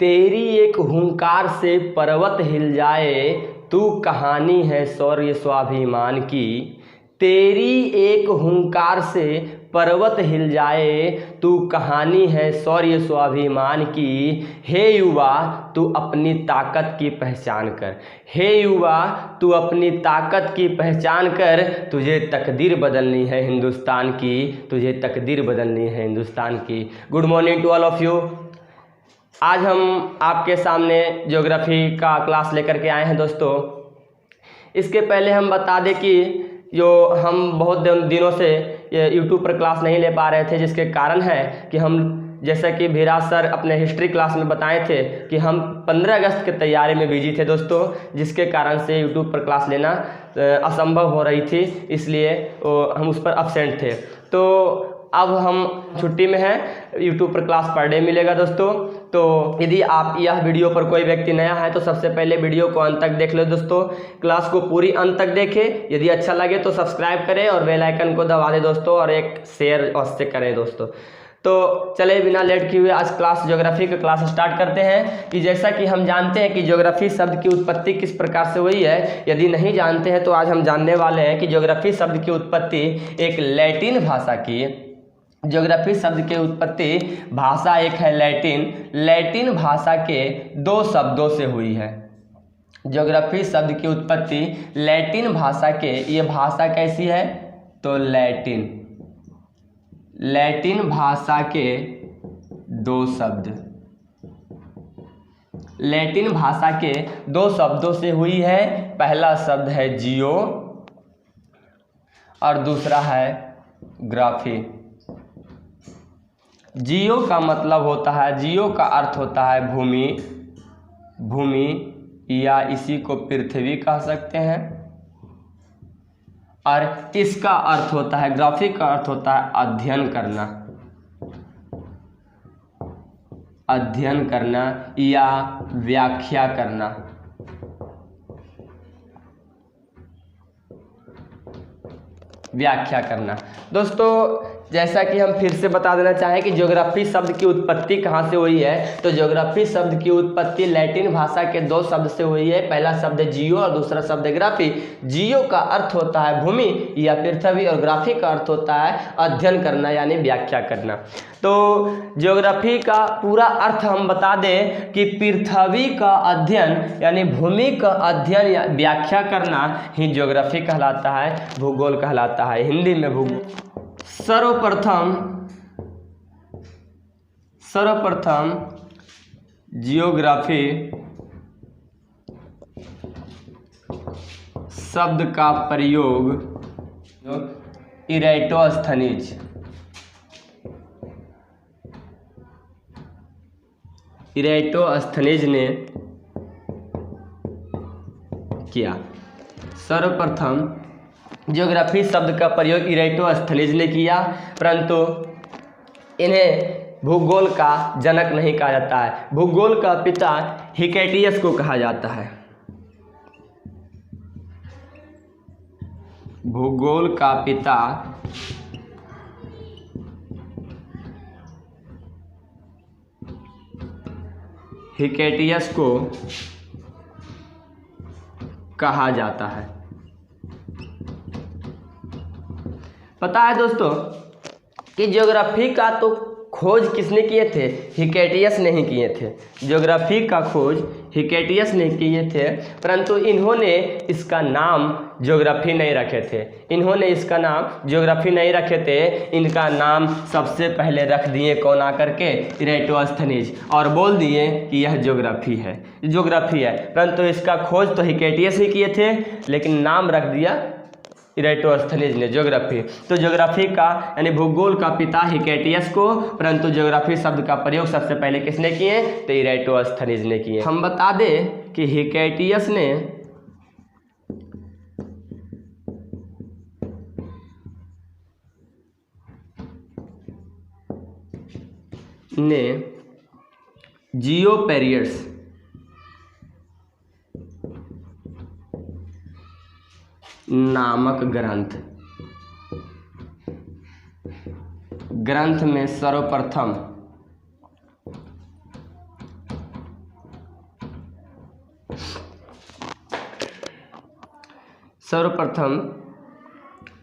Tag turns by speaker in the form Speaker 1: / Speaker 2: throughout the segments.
Speaker 1: तेरी एक हुंकार से पर्वत हिल जाए, तू कहानी है शौर्य स्वाभिमान की। तेरी एक हुंकार से पर्वत हिल जाए, तू कहानी है शौर्य स्वाभिमान की। हे युवा तू अपनी ताकत की पहचान कर, हे युवा तू अपनी ताकत की पहचान कर। तुझे तकदीर बदलनी है हिंदुस्तान की, तुझे तकदीर बदलनी है हिंदुस्तान की। Good morning to all of you. आज हम आपके सामने ज्योग्राफी का क्लास लेकर के आए हैं दोस्तों। इसके पहले हम बता दें कि जो हम बहुत दिनों से यूट्यूब पर क्लास नहीं ले पा रहे थे, जिसके कारण है कि हम, जैसा कि विराज सर अपने हिस्ट्री क्लास में बताए थे कि हम 15 अगस्त के तैयारी में बिजी थे दोस्तों, जिसके कारण से यूट्यूब पर क्लास लेना असंभव हो रही थी, इसलिए हम उस पर अब्सेंट थे। तो अब हम छुट्टी में हैं, यूट्यूब पर क्लास पर डे मिलेगा दोस्तों। तो यदि आप यह वीडियो पर कोई व्यक्ति नया है तो सबसे पहले वीडियो को अंत तक देख लो दोस्तों, क्लास को पूरी अंत तक देखें। यदि अच्छा लगे तो सब्सक्राइब करें और बेल आइकन को दबा दें दोस्तों, और एक शेयर अवश्य करें दोस्तों। तो चले बिना लेट किए हुए आज क्लास ज्योग्राफी का क्लास स्टार्ट करते हैं। कि जैसा कि हम जानते हैं कि ज्योग्राफी शब्द की उत्पत्ति किस प्रकार से हुई है, यदि नहीं जानते हैं तो आज हम जानने वाले हैं कि ज्योग्राफी शब्द की उत्पत्ति एक लैटिन भाषा की, ज्योग्राफी शब्द की उत्पत्ति भाषा एक है लैटिन भाषा के 2 शब्दों से हुई है। ज्योग्राफी शब्द की उत्पत्ति लैटिन भाषा के, ये भाषा कैसी है तो लैटिन भाषा के 2 शब्द, लैटिन भाषा के 2 शब्दों से हुई है। पहला शब्द है जियो और दूसरा है ग्राफी। जियो का मतलब होता है, जियो का अर्थ होता है भूमि या इसी को पृथ्वी कह सकते हैं, और इसका अर्थ होता है, ग्राफी का अर्थ होता है अध्ययन करना या व्याख्या करना। दोस्तों जैसा कि हम फिर से बता देना चाहें कि ज्योग्राफी शब्द की उत्पत्ति कहाँ से हुई है, तो ज्योग्राफी शब्द की उत्पत्ति लैटिन भाषा के 2 शब्द से हुई है। पहला शब्द है जियो और दूसरा शब्द है ग्राफी। जियो का अर्थ होता है भूमि या पृथ्वी और ग्राफी का अर्थ होता है अध्ययन करना यानी व्याख्या करना। तो ज्योग्राफी का पूरा अर्थ हम बता दें कि पृथ्वी का अध्ययन यानी भूमि का अध्ययन या व्याख्या करना ही ज्योग्राफी कहलाता है, भूगोल कहलाता है। हिंदी में भूगोल। सर्वप्रथम जियोग्राफी शब्द का प्रयोग इरेटोस्थनीज ने किया। सर्वप्रथम ज्योग्राफी शब्द का प्रयोग इरेटोस्थनीज ने किया, परंतु इन्हें भूगोल का जनक नहीं कहा जाता है। भूगोल का पिता हिकेटियस को कहा जाता है। भूगोल का पिता हिकेटियस को कहा जाता है। पता है दोस्तों कि ज्योग्राफी का तो खोज किसने किए थे, हिकेटियस ने ही किए थे। ज्योग्राफी का खोज हिकेटियस ने किए थे, परंतु इन्होंने इसका नाम ज्योग्राफी नहीं रखे थे। इनका नाम सबसे पहले रख दिए कौन आकर के, इरेटोस्थनीज, और बोल दिए कि यह ज्योग्राफी है, परंतु इसका खोज तो हिकेटियस ही किए थे, लेकिन नाम रख दिया इरेटोस्थनीज ने ज्योग्राफी। तो ज्योग्राफी का यानी भूगोल का पिता हिकेटियस को, परंतु ज्योग्राफी शब्द का प्रयोग सबसे पहले किसने किए तो इरेटोस्थनीज ने किए। हम बता दें कि हिकेटियस ने जियोपेरियड्स नामक ग्रंथ में सर्वप्रथम सर्वप्रथम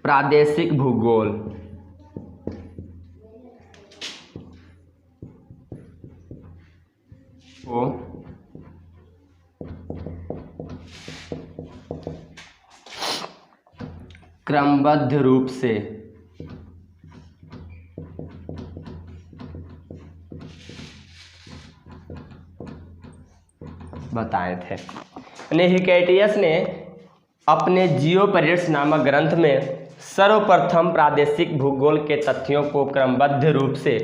Speaker 1: प्रादेशिक भूगोल। को क्रमबद्ध रूप से बताए थे। हिकेटियस ने अपने जियोपेरिड्स नामक ग्रंथ में सर्वप्रथम प्रादेशिक भूगोल के तथ्यों को क्रमबद्ध रूप से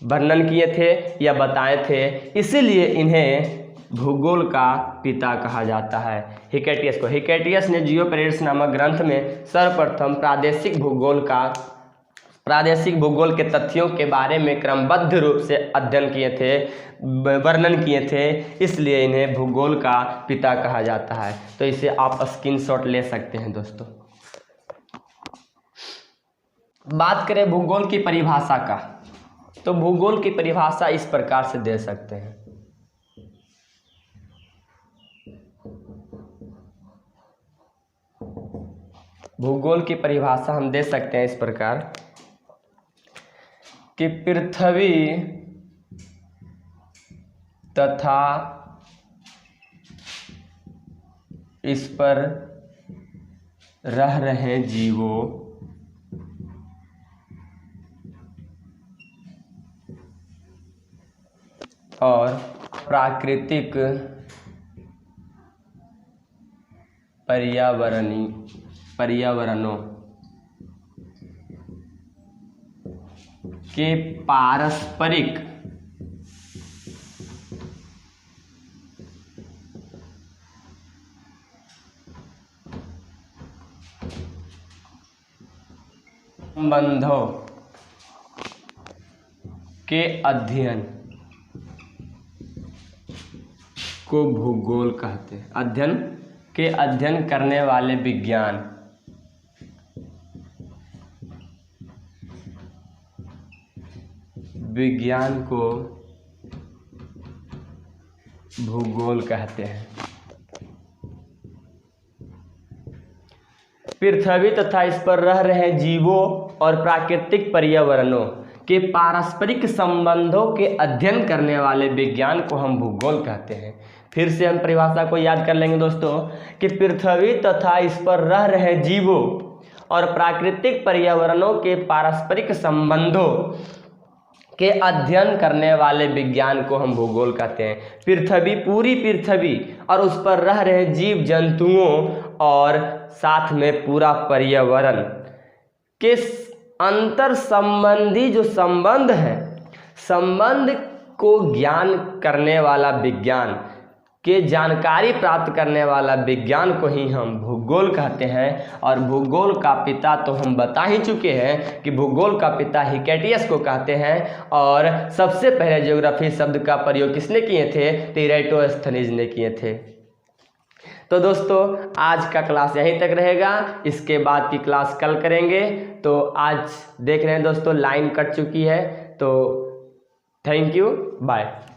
Speaker 1: वर्णन किए थे या बताए थे, इसीलिए इन्हें भूगोल का पिता कहा जाता है। हिकेटियस को हिकेटियस ने जियोपेरिड्स नामक ग्रंथ में सर्वप्रथम प्रादेशिक भूगोल के तथ्यों के बारे में क्रमबद्ध रूप से अध्ययन किए थे, वर्णन किए थे, इसलिए इन्हें भूगोल का पिता कहा जाता है। तो इसे आप स्क्रीनशॉट ले सकते हैं दोस्तों। बात करें भूगोल की परिभाषा का, तो भूगोल की परिभाषा इस प्रकार से दे सकते हैं। भूगोल की परिभाषा हम दे सकते हैं इस प्रकार कि पृथ्वी तथा इस पर रह रहे जीवों और प्राकृतिक पर्यावरणों के पारस्परिक संबंधों के अध्ययन को भूगोल कहते हैं। अध्ययन करने वाले विज्ञान को भूगोल कहते हैं। पृथ्वी तथा इस पर रह रहे जीवों और प्राकृतिक पर्यावरणों के पारस्परिक संबंधों के अध्ययन करने वाले विज्ञान को हम भूगोल कहते हैं। फिर से हम परिभाषा को याद कर लेंगे दोस्तों कि पृथ्वी तथा इस पर रह रहे जीवों और प्राकृतिक पर्यावरणों के पारस्परिक संबंधों के अध्ययन करने वाले विज्ञान को हम भूगोल कहते हैं। पूरी पृथ्वी और उस पर रह रहे जीव जंतुओं और साथ में पूरा पर्यावरण के अंतर संबंधी जो संबंध है, संबंध को ज्ञान करने वाला विज्ञान के जानकारी प्राप्त करने वाला विज्ञान को ही हम भूगोल कहते हैं। और भूगोल का पिता तो हम बता ही चुके हैं कि भूगोल का पिता हिकेटियस को कहते हैं। और सबसे पहले ज्योग्राफी शब्द का प्रयोग किसने किए थे? तो इराटोस्थनीज ने किए थे। तो दोस्तों आज का क्लास यहीं तक रहेगा, इसके बाद की क्लास कल करेंगे। तो आज देख रहे हैं दोस्तों लाइन कट चुकी है, तो थैंक यू, बाय।